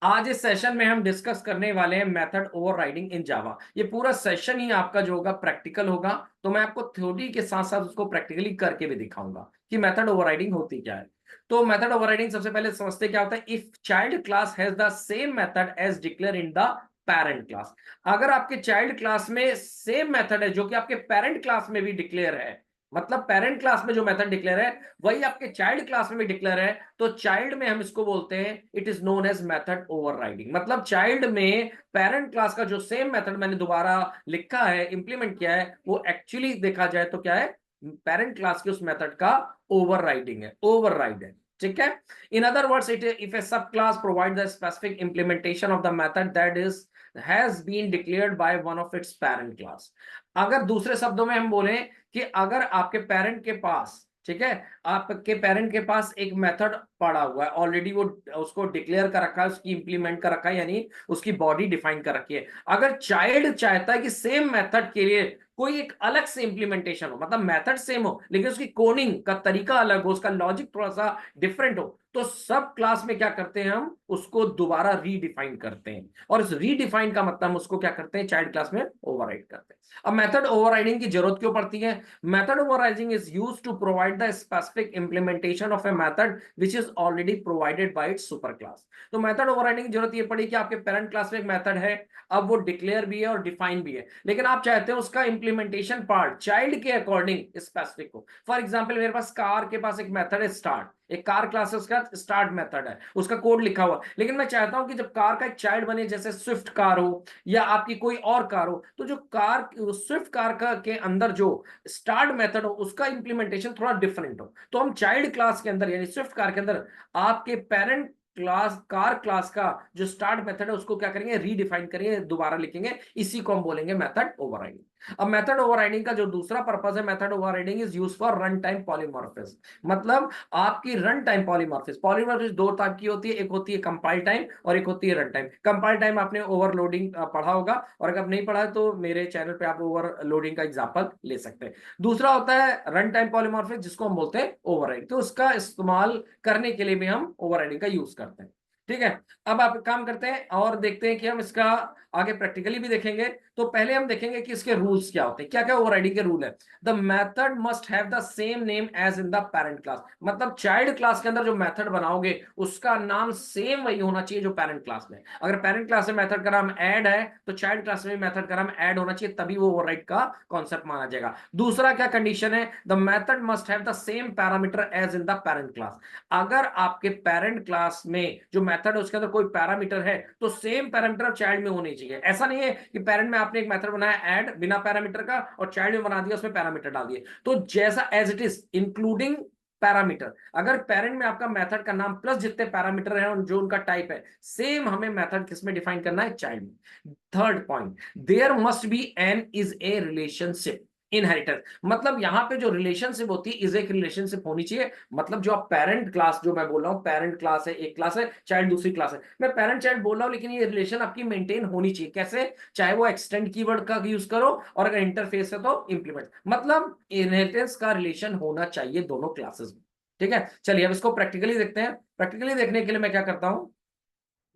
आज इस सेशन में हम डिस्कस करने वाले हैं मेथड ओवरराइडिंग इन जावा। ये पूरा सेशन ही आपका जो होगा प्रैक्टिकल होगा, तो मैं आपको थ्योरी के साथ साथ उसको प्रैक्टिकली करके भी दिखाऊंगा कि मेथड ओवरराइडिंग होती क्या है। तो मेथड ओवरराइडिंग सबसे पहले समझते क्या होता है। If child class has the same method as declare in the parent class, अगर आपके चाइल्ड क्लास में सेम मेथड है जो कि आपके पेरेंट क्लास में भी डिक्लेयर है, मतलब पेरेंट क्लास में जो मेथड डिक्लेयर है वही आपके चाइल्ड क्लास में भी डिक्लेयर है, तो चाइल्ड में हम इसको बोलते हैं it is known as method overriding. मतलब चाइल्ड में पेरेंट क्लास का जो सेम मेथड मैंने दोबारा लिखा है, इंप्लीमेंट किया है, वो एक्चुअली देखा जाए तो क्या है, पेरेंट क्लास के उस मेथड का ओवरराइडिंग है, ओवरराइड है। ठीक है। In other words, it if a sub class provide the specific implementation of the method that is has been declared by one of its parent class. अगर दूसरे शब्दों में हम बोले कि अगर आपके पेरेंट के पास, ठीक है, आपके पेरेंट के पास एक मेथड पड़ा हुआ है ऑलरेडी, वो उसको डिक्लेयर कर रखा है, उसकी इंप्लीमेंट कर रखा है, यानी उसकी बॉडी डिफाइन कर रखी है। अगर चाइल्ड चाहता है कि सेम मेथड के लिए कोई एक अलग से इंप्लीमेंटेशन हो, मतलब मेथड सेम हो लेकिन उसकी कोडिंग का तरीका अलग हो, उसका लॉजिक थोड़ा सा डिफरेंट हो, तो सब क्लास में क्या करते हैं, हम उसको दोबारा रीडिफाइन करते हैं। और इस रीडिफाइन का मतलब हम उसको क्या करते हैं, चाइल्ड क्लास में ओवरराइड करते हैं। अब मेथड ओवरराइडिंग की जरूरत क्यों पड़ती है? Method overriding is used to provide the specific implementation of a method which is already provided by its super class. तो मेथड ओवरराइडिंग की जरूरत ये पड़ी कि आपके पेरेंट क्लास में एक मेथड है, अब वो डिक्लेयर भी है और डिफाइन भी है, लेकिन आप चाहते हैं उसका इंप्लीमेंटेशन पार्ट चाइल्ड के अकॉर्डिंग स्पेसिफिक हो। फॉर एग्जांपल, मेरे पास कार के पास एक मेथड है स्टार्ट, एक कार क्लास है, उसका स्टार्ट मेथड है, उसका कोड लिखा हुआ, लेकिन मैं चाहता हूं कि जब कार का एक चाइल्ड बने, जैसे स्विफ्ट कार हो या आपकी कोई और कार हो, तो जो कार स्विफ्ट कार का के अंदर जो स्टार्ट मेथड हो उसका इंप्लीमेंटेशन थोड़ा डिफरेंट हो, तो हम चाइल्ड क्लास के अंदर यानी स्विफ्ट कार के अंदर आपके पेरेंट क्लास कार क्लास का जो स्टार्ट मेथड है उसको क्या करेंगे, रीडिफाइन करेंगे, दोबारा लिखेंगे, इसी को हम बोलेंगे मेथड ओवरराइडिंग। अब मेथड ओवरराइडिंग का जो दूसरा पर्पस है, method overriding is used for run time polymorphism. मतलब आपकी रन टाइम पॉलीमॉर्फिज्म, पॉलीमॉर्फिज्म दो टाइप की होती है, एक होती है कंपाइल टाइम और एक होती है रन टाइम। कंपाइल टाइम आपने ओवरलोडिंग पढ़ा होगा, और अगर नहीं पढ़ा है तो मेरे चैनल पे आप ओवरलोडिंग का एग्जांपल ले सकते हैं। दूसरा होता है रन टाइम पॉलीमॉर्फिज्म, जिसको हम बोलते हैं ओवरराइड, तो उसका इस्तेमाल करने के लिए भी हम ओवरराइडिंग का यूज करते हैं। ठीक है। अब आप काम करते हैं और देखते हैं कि हम इसका आगे प्रैक्टिकली भी देखेंगे। तो पहले हम देखेंगे कि इसके रूल्स क्या होते हैं, क्या क्या ओवरराइडिंग के रूल है। The method must have the same name as in the parent class, मतलब चाइल्ड क्लास के अंदर जो मेथड बनाओगे उसका नाम सेम वही होना चाहिए जो पेरेंट क्लास में। अगर पेरेंट क्लास में मेथड का नाम ऐड है तो चाइल्ड क्लास में मेथड का नाम ऐड होना चाहिए, तभी वो ओवरराइड का कॉन्सेप्ट माना जाएगा। दूसरा क्या कंडीशन है, the method must have the same parameter as in the parent class. अगर आपके पेरेंट क्लास में जो मेथड है उसके अंदर कोई पैरामीटर है तो सेम पैरामीटर चाइल्ड में होने चाहिए। ऐसा नहीं है कि पेरेंट में आपने एक मेथड बनाया ऐड बिना पैरामीटर का और चाइल्ड में बना दिया उसमें पैरामीटर डाल दिए, तो जैसा as it is including parameter. अगर पेरेंट में आपका मेथड का नाम प्लस जितने पैरामीटर हैं और जो उनका टाइप है, सेम हमें मेथड किसमें डिफाइन करना है, चाइल्ड में। Third point, there must be an is a relationship inheritance, मतलब यहां पे जो रिलेशनशिप होती है इज एक रिलेशनशिप होनी चाहिए। मतलब जो आप पेरेंट क्लास, जो मैं बोल रहा हूं पेरेंट क्लास है एक क्लास है, चाइल्ड दूसरी क्लास है, मैं पेरेंट चाइल्ड बोल रहा हूं, लेकिन ये रिलेशन आपकी मेंटेन होनी चाहिए। कैसे? चाहे वो एक्सटेंड कीवर्ड का यूज करो और अगर इंटरफेस है तो इंप्लीमेंट, मतलब इनहेरिटेंस का रिलेशन होना चाहिए दोनों क्लासेस में। ठीक है, चलिए अब इसको प्रैक्टिकली देखते हैं। प्रैक्टिकली देखने के लिए मैं क्या करता हूं,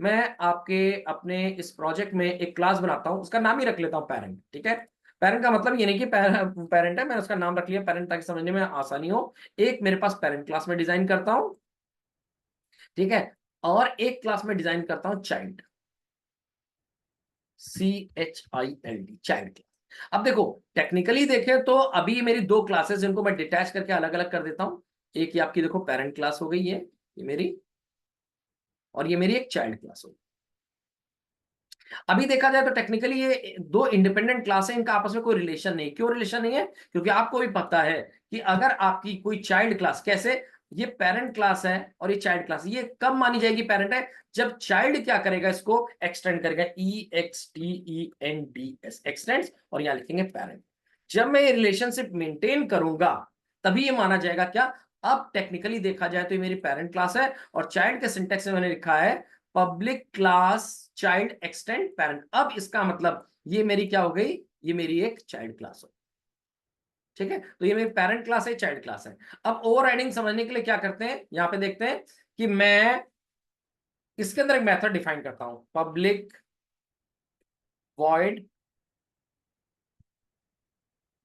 मैं आपके अपने इस प्रोजेक्ट में एक क्लास बनाता हूं, उसका नाम ही रख लेता हूं पेरेंट। ठीक है, पेरेंट का मतलब ये नहीं कि पेरेंट है, मैंने उसका नाम रख लिया पेरेंट ताकि समझने में आसानी हो। एक मेरे पास पेरेंट क्लास में डिजाइन करता हूं, ठीक है, और एक क्लास में डिजाइन करता हूं चाइल्ड, CHILD, चाइल्ड क्लास। अब देखो टेक्निकली देखें तो अभी ये मेरी दो क्लासेस जिनको मैं डिटैच करके अलग अलग कर देता हूं। एक ये आपकी देखो पेरेंट क्लास हो गई है, ये मेरी, और ये मेरी एक चाइल्ड क्लास हो गई। अभी देखा जाए तो टेक्निकली ये दो इंडिपेंडेंट क्लास है, इनका आपस में कोई रिलेशन नहीं। क्यों रिलेशन नहीं है? क्योंकि आपको भी पता है कि अगर आपकी कोई चाइल्ड क्लास, कैसे, ये पेरेंट क्लास है और ये चाइल्ड क्लास, ये कब मानी जाएगी पेरेंट है, जब चाइल्ड क्या करेगा, इसको एक्सटेंड करेगा, EXTENDS, एक्सटेंड्स, और यहां लिखेंगे पेरेंट। जब मैं ये रिलेशनशिप मेंटेन करूंगा तभी ये माना जाएगा क्या। अब टेक्निकली देखा जाए तो ये मेरी पेरेंट क्लास है और चाइल्ड के सिंटेक्स में मैंने लिखा है public class child extend parent. अब इसका मतलब ये मेरी क्या हो गई, ये मेरी एक चाइल्ड क्लास हो। ठीक है, तो ये मेरी पेरेंट क्लास है, चाइल्ड क्लास है। अब ओवरराइडिंग समझने के लिए क्या करते हैं, यहां पे देखते हैं कि मैं इसके अंदर एक मेथड डिफाइन करता हूं, पब्लिक वॉइड,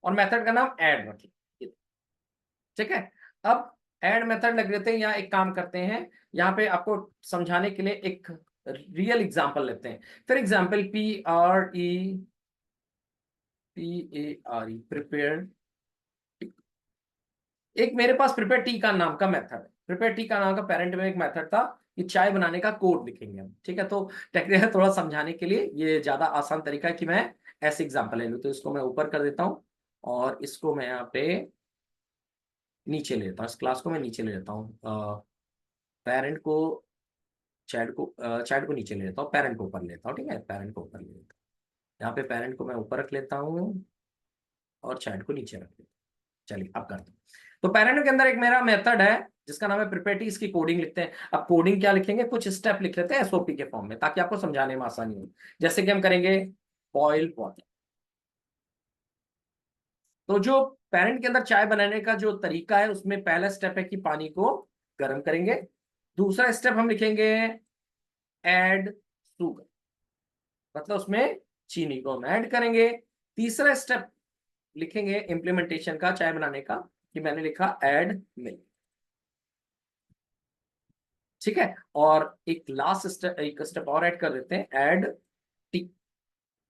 और मेथड का नाम ऐड रखिए। ठीक है, अब ऐड मेथड लग लेते हैं, या एक काम करते हैं, यहाँ पे आपको समझाने के लिए एक रियल एग्जांपल लेते हैं। फिर एग्जांपल PREPARE प्रिपेयर। एक मेरे पास प्रिपेयर टी का नाम का मेथड है, प्रिपेयर टी का नाम का पेरेंट में एक मेथड था कि चाय बनाने का कोड लिखेंगे हम। ठीक है, तो टेक्निकल थोड़ा समझाने के लिए ये ज्यादा आसान तरीका है कि मैं ऐसे एग्जांपल ले लूँ। तो इसको मैं ऊपर कर देता हूँ, और इसको मैं यहाँ पे नीचे ले लेता हूँ, इस क्लास को मैं नीचे ले लेता हूँ, पेरेंट को, चाइल्ड को नीचे ले लेता हूँ, पेरेंट को ऊपर लेता हूँ। ठीक है, पेरेंट को ऊपर ले लेता हूँ, यहाँ पे पेरेंट को मैं ऊपर रख लेता हूँ और चाइल्ड को नीचे रख लेता हूँ। चलिए अब करते हैं। तो पेरेंट के अंदर एक मेरा मेथड है जिसका नाम है प्रिपेटी, इसकी कोडिंग लिखते हैं। अब कोडिंग क्या लिखेंगे, कुछ स्टेप लिख लेते हैं एसओपी के फॉर्म में, ताकि आपको समझाने में आसानी हो। जैसे कि हम करेंगे बॉयल वाटर। तो जो पेरेंट के अंदर चाय बनाने का जो तरीका है, उसमें पहला स्टेप है कि पानी को गर्म करेंगे। दूसरा स्टेप हम लिखेंगे ऐड शुगर, मतलब उसमें चीनी को हम ऐड करेंगे। तीसरा स्टेप लिखेंगे इंप्लीमेंटेशन का चाय बनाने का, कि मैंने लिखा ऐड मिल्क। ठीक है, और एक लास्ट स्टेप, एक स्टेप और ऐड कर देते हैं, ऐड टी,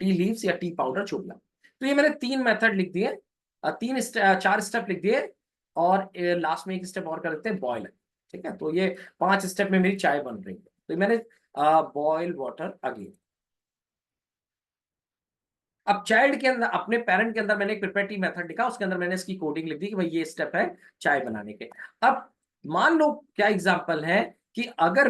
टी लीव्स या टी पाउडर छोड़ना। तो ये मैंने तीन मेथड लिख दिए, चार स्टेप लिख दिए, और लास्ट में एक स्टेप और कर देते हैं बॉयल। ठीक है, तो ये 5 स्टेप में मेरी चाय बन रही है। तो ये मैंने बॉयल वाटर अगेन। अब चाइल्ड के अंदर, अपने पेरेंट के अंदर मैंने एक प्रिपेयर टी मेथड लिखा, उसके अंदर मैंने इसकी कोडिंग लिख दी कि भाई ये स्टेप है चाय बनाने के। अब मान लो क्या एग्जांपल है कि अगर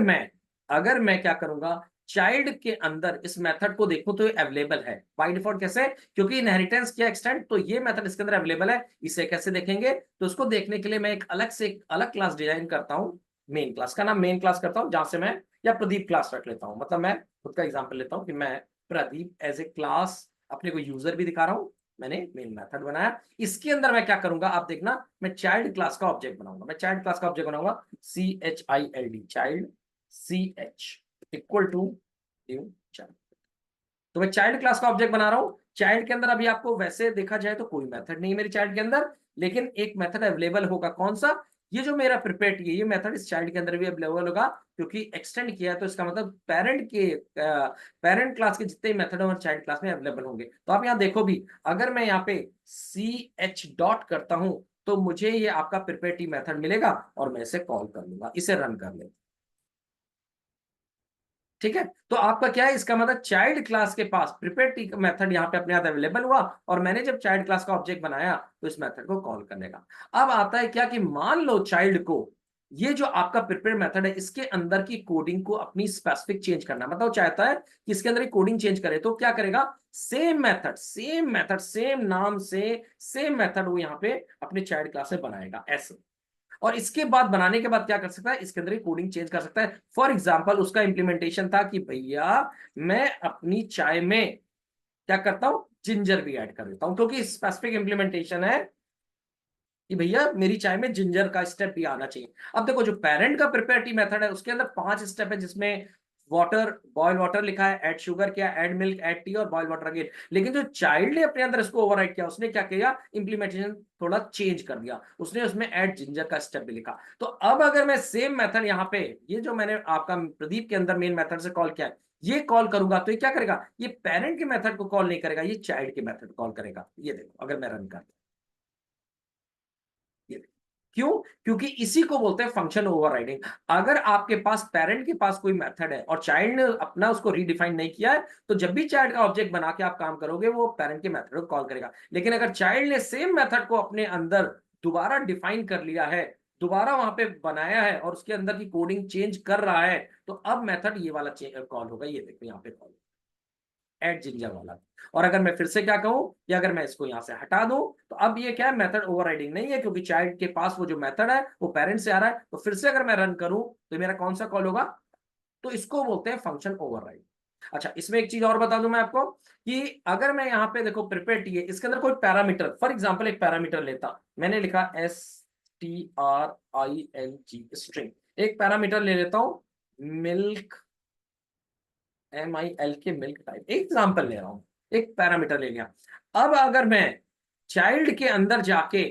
मैं क्या करूंगा, चाइल्ड के अंदर इस मेथड को देखूं तो ये अवेलेबल है बाय डिफॉल्ट। कैसे? क्योंकि इनहेरिटेंस किया एक्सटेंड, तो ये मेथड इसके अंदर अवेलेबल है। इसे कैसे देखेंगे, तो उसको देखने के लिए मैं एक अलग क्लास डिजाइन करता हूं, मेन क्लास का नाम मेन क्लास करता हूं, जहां से मैं, या प्रदीप क्लास रख लेता हूं। मतलब मैं खुद का एग्जांपल लेता हूं कि मैं प्रदीप एज ए क्लास अपने को यूजर भी दिखा रहा हूं, मैंने मेन मेथड बनाया। इसके अंदर मैं क्या करूंगा, आप देखना, मैं चाइल्ड क्लास का ऑब्जेक्ट बनाऊंगा। मैं चाइल्ड क्लास का ऑब्जेक्ट बनाऊंगा CHILD, child, CH equal to new child. तो मैं चाइल्ड क्लास का ऑब्जेक्ट बना रहा हूं। चाइल्ड के अंदर अभी आपको वैसे देखा जाए तो कोई मेथड नहीं है मेरे चाइल्ड के अंदर, लेकिन एक मेथड अवेलेबल होगा। कौन सा? ये जो मेरा प्रिपेयर है, ये मेथड इस चाइल्ड के अंदर भी अवेलेबल होगा, क्योंकि एक्सटेंड किया है। तो इसका मतलब पेरेंट क्लास के जितने मेथड और चाइल्ड क्लास में अवेलेबल होंगे। तो आप यहाँ देखो भी, अगर मैं यहाँ पे CH डॉट करता हूं, तो मुझे ये आपका प्रिपेयर टी मेथड मिलेगा, और मैं इसे कॉल कर लूंगा, इसे रन कर लेंगे। ठीक है, तो आपका क्या है, इसका मतलब चाइल्ड क्लास के पास प्रिपेयर मेथड यहाँ पे अपने आप अवेलेबल हुआ, और मैंने जब चाइल्ड क्लास का ऑब्जेक्ट बनाया तो इस मेथड को कॉल करने का। अब आता है क्या, कि मान लो चाइल्ड को, ये जो आपका प्रिपेयर मेथड है, इसके अंदर की कोडिंग को अपनी स्पेसिफिक चेंज करना, मतलब वो चाहता है कि इसके अंदर कोडिंग चेंज करे, तो क्या करेगा, सेम मेथड सेम नाम से सेम मेथड वो यहाँ पे अपने चाइल्ड क्लास में बनाएगा ऐसे। और इसके बाद, बनाने के बाद क्या कर सकता है, इसके अंदर ही कोडिंग चेंज कर सकता है। फॉर एग्जाम्पल, उसका इंप्लीमेंटेशन था कि भैया मैं अपनी चाय में क्या करता हूं, जिंजर भी ऐड कर देता हूं, क्योंकि स्पेसिफिक इंप्लीमेंटेशन है कि भैया मेरी चाय में जिंजर का स्टेप भी आना चाहिए। अब देखो, जो पेरेंट का प्रिपेयर टी मेथड है, उसके अंदर 5 स्टेप है, जिसमें वाटर, बॉयल वाटर लिखा है, ऐड शुगर किया, ऐड मिल्क, ऐड टी, और बॉयल वाटर अगेन। लेकिन जो चाइल्ड ने अपने अंदर इसको ओवरराइड किया, उसने क्या किया, इंप्लीमेंटेशन थोड़ा चेंज कर दिया, उसने उसमें ऐड जिंजर का स्टेप भी लिखा। तो अब अगर मैं सेम मेथड यहाँ पे, ये जो मैंने आपका प्रदीप के अंदर मेन मेथड से कॉल किया है, ये कॉल करूंगा, तो ये क्या करेगा, ये पेरेंट के मेथड को कॉल नहीं करेगा, ये चाइल्ड के मेथड कॉल करेगा। ये देखो, अगर मैं रन कर, क्यों? क्योंकि इसी को बोलते हैं फंक्शन ओवरराइडिंग। अगर आपके पास पेरेंट के पास कोई मेथड है और चाइल्ड ने अपना उसको रीडिफाइन नहीं किया है, तो जब भी चाइल्ड का ऑब्जेक्ट बना के आप काम करोगे, वो पेरेंट के मेथड को कॉल करेगा। लेकिन अगर चाइल्ड ने सेम मेथड को अपने अंदर दोबारा डिफाइन कर लिया है, दोबारा वहां पे बनाया है, और उसके अंदर की कोडिंग चेंज कर रहा है, तो अब मेथड ये वाला कॉल होगा। ये देखो यहाँ पे कॉल, एड जिंजर वाला। और अगर मैं फिर से क्या कहूं, कि अगर मैं इसको यहां से हटा दूं, तो अब ये क्या है, मेथड ओवरराइडिंग नहीं है, क्योंकि चाइल्ड के पास वो जो मेथड है वो पेरेंट से आ रहा है। तो फिर से अगर मैं रन करूं, तो मेरा कौन सा कॉल होगा, तो इसको बोलते हैं फंक्शन ओवरराइड। अच्छा, इसमें एक चीज और बता दूं मैं आपको, कि अगर मैं यहाँ पे देखो प्रिपेयर टी है, इसके अंदर कोई पैरामीटर, फॉर एग्जाम्पल एक पैरामीटर लेता, मैंने लिखा STRING, स्ट्रिंग, एक पैरामीटर ले लेता हूं मिल्क MIL के मिल्क टाइप, एक एग्जाम्पल ले रहा हूं, एक पैरामीटर ले लिया। अब अगर मैं चाइल्ड के अंदर जाके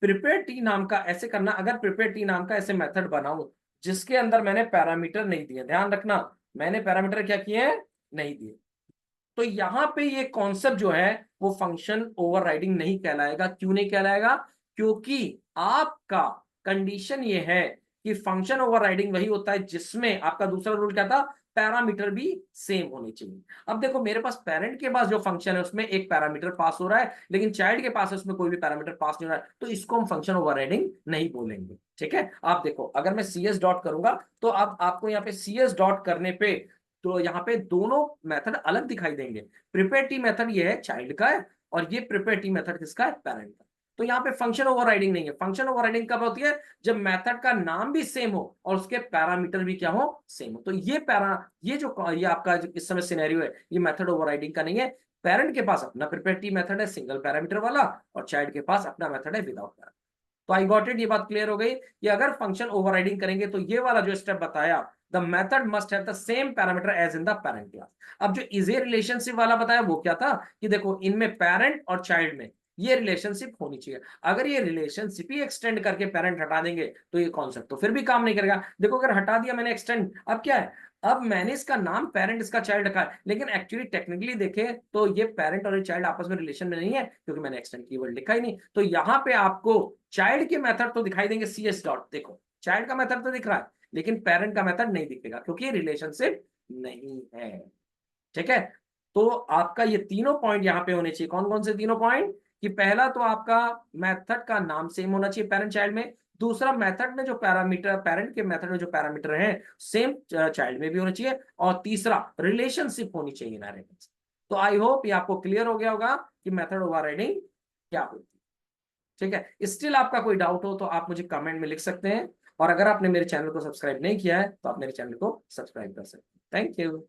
प्रिपेयर टी नाम का ऐसे करना, अगर प्रिपेयर टी नाम का ऐसे मेथड बनाऊं जिसके अंदर मैंने पैरामीटर नहीं दिए, ध्यान रखना मैंने पैरामीटर क्या किए हैं, नहीं दिए, तो यहां पे ये कॉन्सेप्ट जो है वो फंक्शन ओवरराइडिंग नहीं कहलाएगा। क्यों नहीं कहलाएगा? क्योंकि आपका कंडीशन ये है कि फंक्शन ओवरराइडिंग वही होता है जिसमें आपका दूसरा रूल क्या था, पैरामीटर भी सेम होने चाहिए। अब देखो मेरे पास पेरेंट के पास जो फंक्शन है उसमें एक पैरामीटर पास हो रहा है, लेकिन चाइल्ड के पास उसमें कोई भी पैरामीटर पास नहीं हो रहा है, तो इसको हम फंक्शन ओवरराइडिंग नहीं बोलेंगे। ठीक है, आप देखो अगर मैं CS डॉट करूंगा तो अब आपको यहाँ पे CS डॉट करने पे तो यहाँ पे दोनों मेथड अलग दिखाई देंगे। प्रिपेयर टी मेथड ये है चाइल्ड का है, और ये प्रिपेयर टी मेथड किसका है, पेरेंट का। तो यहाँ पे फंक्शन ओवरराइडिंग नहीं है। फंक्शन ओवरराइडिंग कब होती है, जब मेथड का नाम भी सेम हो और उसके पैरामीटर भी क्या हो, सेम हो। तो ये जो ये आपका इस समय सिनेरियो है, ये मेथड ओवरराइडिंग का नहीं है। पेरेंट के पास अपना प्रिपेयर टी मेथड है सिंगल पैरामीटर वाला, और चाइल्ड के पास अपना मेथड है विदाउट पैरामीटर। तो आई गॉट इट, ये बात क्लियर हो गई कि अगर फंक्शन ओवरराइडिंग करेंगे तो ये वाला जो स्टेप बताया, the method must have the same parameter as in the parent class. अब जो इजी रिलेशनशिप वाला बताया वो क्या था कि देखो इनमें पेरेंट और चाइल्ड में ये रिलेशनशिप होनी चाहिए। अगर ये रिलेशनशिप ही एक्सटेंड करके पेरेंट हटा देंगे तो ये कॉन्सेप्ट तो फिर भी काम नहीं करेगा। देखो अगर हटा दिया मैंने एक्सटेंड, अब क्या है, अब मैंने इसका नाम पेरेंट इसका चाइल्ड रखा है, लेकिन एक्चुअली टेक्निकली देखे तो ये पेरेंट और ये चाइल्ड आपस में रिलेशन में नहीं है, क्योंकि मैंने एक्सटेंड कीवर्ड लिखा ही नहीं। तो यहाँ पे आपको चाइल्ड के मेथड तो दिखाई देंगे CS डॉट, देखो चाइल्ड का मेथड तो दिख रहा है लेकिन पेरेंट का मेथड नहीं दिखेगा क्योंकि ये रिलेशनशिप नहीं है। ठीक है, तो आपका ये तीनों पॉइंट यहाँ पे होने चाहिए। कौन कौन से तीनों पॉइंट, कि पहला तो आपका मेथड का नाम सेम होना चाहिए पेरेंट चाइल्ड में, दूसरा मेथड में जो पैरामीटर, पेरेंट के मेथड में जो पैरामीटर है सेम चाइल्ड में भी होना चाहिए, और तीसरा रिलेशनशिप होनी चाहिए इनहेरिटेंस। तो आई होप ये आपको क्लियर हो गया होगा कि मेथड ओवरराइडिंग क्या होती है। ठीक है, स्टिल आपका कोई डाउट हो तो आप मुझे कमेंट में लिख सकते हैं, और अगर आपने मेरे चैनल को सब्सक्राइब नहीं किया है तो आप मेरे चैनल को सब्सक्राइब कर सकते हैं। Thank you.